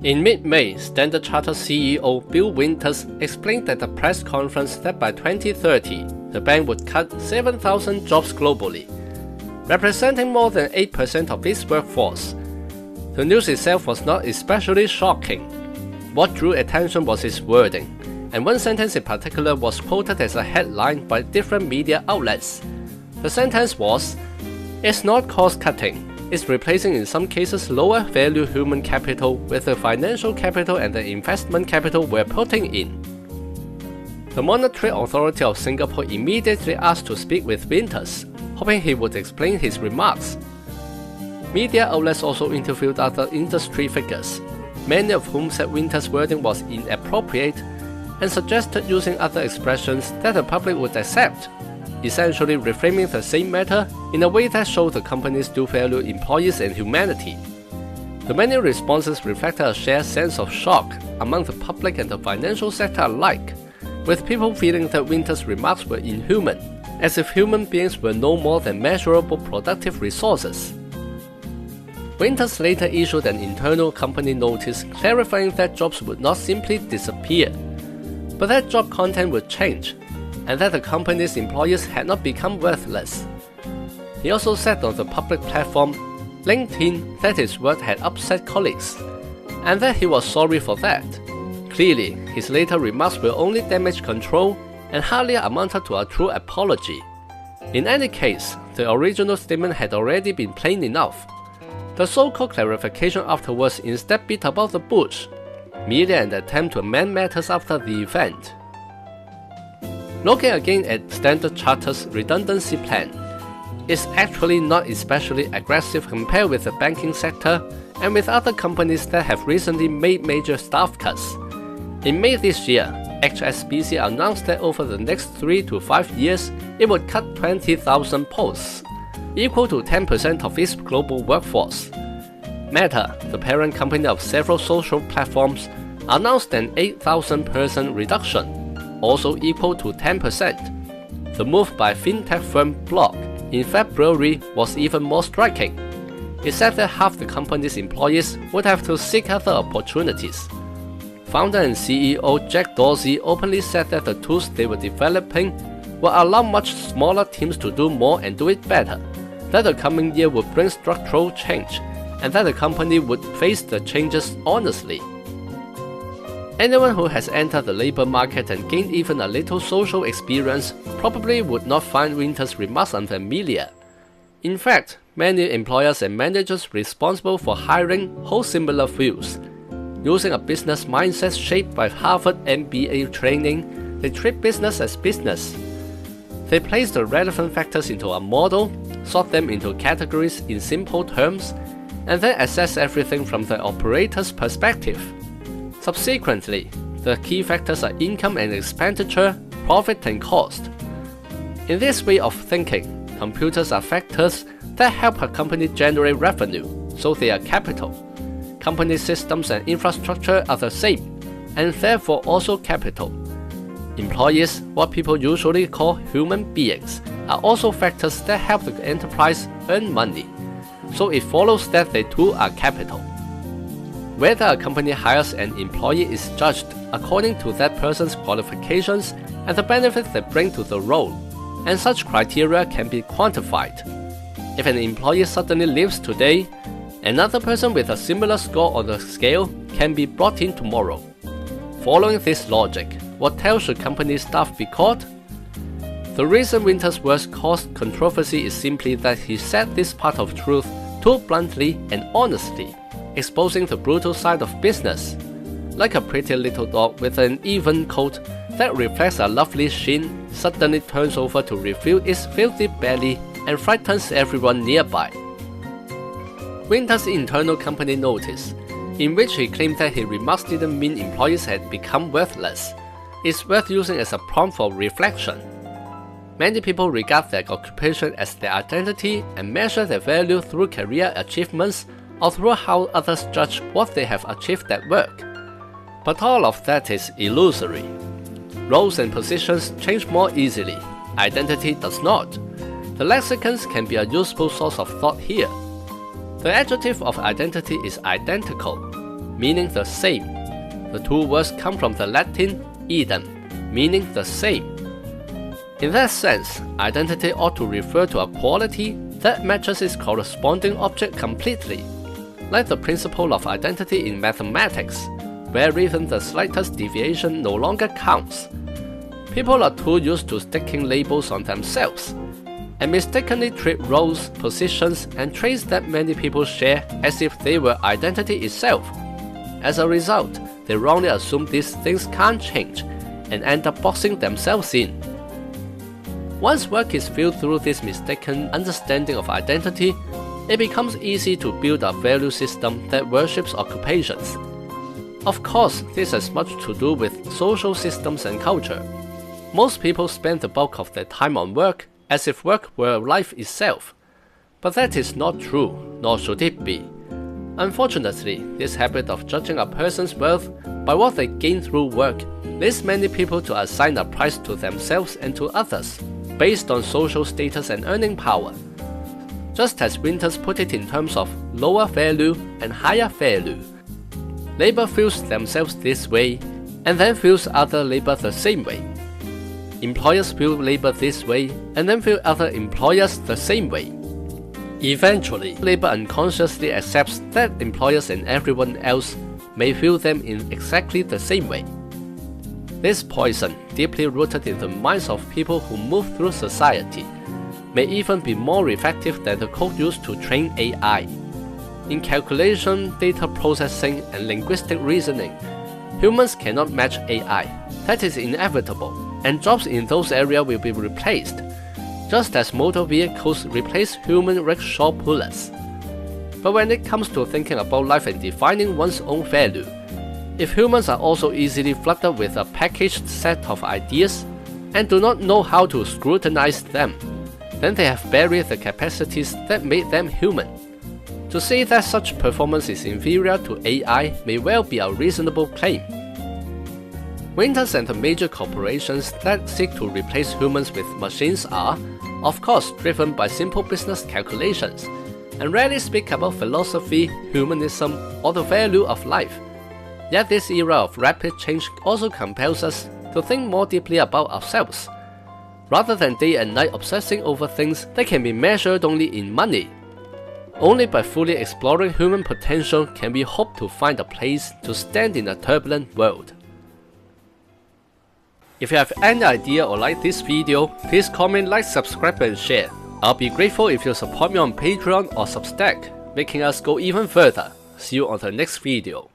In mid-May, Standard Chartered CEO Bill Winters explained at a press conference that by 2030, the bank would cut 7,000 jobs globally, representing more than 8% of its workforce. The news itself was not especially shocking. What drew attention was his wording, and one sentence in particular was quoted as a headline by different media outlets. The sentence was, "It's not cost-cutting. It's replacing in some cases lower value human capital with the financial capital and the investment capital we're putting in." The Monetary Authority of Singapore immediately asked to speak with Winters, hoping he would explain his remarks. Media outlets also interviewed other industry figures, many of whom said Winters' wording was inappropriate and suggested using other expressions that the public would accept, essentially reframing the same matter in a way that showed the companies do value employees and humanity. The many responses reflected a shared sense of shock among the public and the financial sector alike, with people feeling that Winters' remarks were inhuman, as if human beings were no more than measurable productive resources. Winters later issued an internal company notice clarifying that jobs would not simply disappear, but that job content would change, and that the company's employees had not become worthless. He also said on the public platform, LinkedIn, that his word had upset colleagues, and that he was sorry for that. Clearly, his later remarks will only damage control and hardly amounted to a true apology. In any case, the original statement had already been plain enough. The so-called clarification afterwards instead beat about the bush, merely an attempt to amend matters after the event. Looking again at Standard Chartered's redundancy plan, it's actually not especially aggressive compared with the banking sector and with other companies that have recently made major staff cuts. In May this year, HSBC announced that over the next 3 to 5 years, it would cut 20,000 posts, equal to 10% of its global workforce. Meta, the parent company of several social platforms, announced an 8,000-person reduction, also equal to 10%. The move by fintech firm Block in February was even more striking. It said that half the company's employees would have to seek other opportunities. Founder and CEO Jack Dorsey openly said that the tools they were developing would allow much smaller teams to do more and do it better, that the coming year would bring structural change, and that the company would face the changes honestly. Anyone who has entered the labor market and gained even a little social experience probably would not find Winters' remarks unfamiliar. In fact, many employers and managers responsible for hiring hold similar views. Using a business mindset shaped by Harvard MBA training, they treat business as business. They place the relevant factors into a model, sort them into categories in simple terms, and then assess everything from the operator's perspective. Subsequently, the key factors are income and expenditure, profit and cost. In this way of thinking, computers are factors that help a company generate revenue, so they are capital. Company systems and infrastructure are the same, and therefore also capital. Employees, what people usually call human beings, are also factors that help the enterprise earn money, so it follows that they too are capital. Whether a company hires an employee is judged according to that person's qualifications and the benefits they bring to the role, and such criteria can be quantified. If an employee suddenly leaves today, another person with a similar score on the scale can be brought in tomorrow. Following this logic, what tail should company staff be called? The reason Winters' words caused controversy is simply that he said this part of truth too bluntly and honestly, exposing the brutal side of business. Like a pretty little dog with an even coat that reflects a lovely sheen suddenly turns over to reveal its filthy belly and frightens everyone nearby. Winters' internal company notice, in which he claimed that his remarks didn't mean employees had become worthless, is worth using as a prompt for reflection. Many people regard their occupation as their identity and measure their value through career achievements or through how others judge what they have achieved at work. But all of that is illusory. Roles and positions change more easily. Identity does not. The lexicons can be a useful source of thought here. The adjective of identity is identical. meaning the same. The two words come from the Latin idem, meaning the same. In that sense, identity ought to refer to a quality that matches its corresponding object completely, like the principle of identity in mathematics, where even the slightest deviation no longer counts. People are too used to sticking labels on themselves, and mistakenly treat roles, positions, and traits that many people share as if they were identity itself. As a result, they wrongly assume these things can't change, and end up boxing themselves in. Once work is viewed through this mistaken understanding of identity, it becomes easy to build a value system that worships occupations. Of course, this has much to do with social systems and culture. Most people spend the bulk of their time on work as if work were life itself. But that is not true, nor should it be. Unfortunately, this habit of judging a person's worth by what they gain through work leads many people to assign a price to themselves and to others, based on social status and earning power. Just as Winters put it in terms of lower value and higher value. Labor views themselves this way, and then views other labor the same way. Employers view labor this way, and then view other employers the same way. Eventually, labor unconsciously accepts that employers and everyone else may view them in exactly the same way. This poison, deeply rooted in the minds of people who move through society, may even be more effective than the code used to train AI. In calculation, data processing, and linguistic reasoning, humans cannot match AI. That is inevitable, and jobs in those areas will be replaced, just as motor vehicles replace human rickshaw pullers. But when it comes to thinking about life and defining one's own value, if humans are also easily flooded with a packaged set of ideas and do not know how to scrutinize them, then they have buried the capacities that made them human. To say that such performance is inferior to AI may well be a reasonable claim. Winters and the major corporations that seek to replace humans with machines are, of course, driven by simple business calculations, and rarely speak about philosophy, humanism, or the value of life. Yet this era of rapid change also compels us to think more deeply about ourselves, rather than day and night obsessing over things that can be measured only in money. Only by fully exploring human potential can we hope to find a place to stand in a turbulent world. If you have any idea or like this video, please comment, like, subscribe and share. I'll be grateful if you support me on Patreon or Substack, making us go even further. See you on the next video.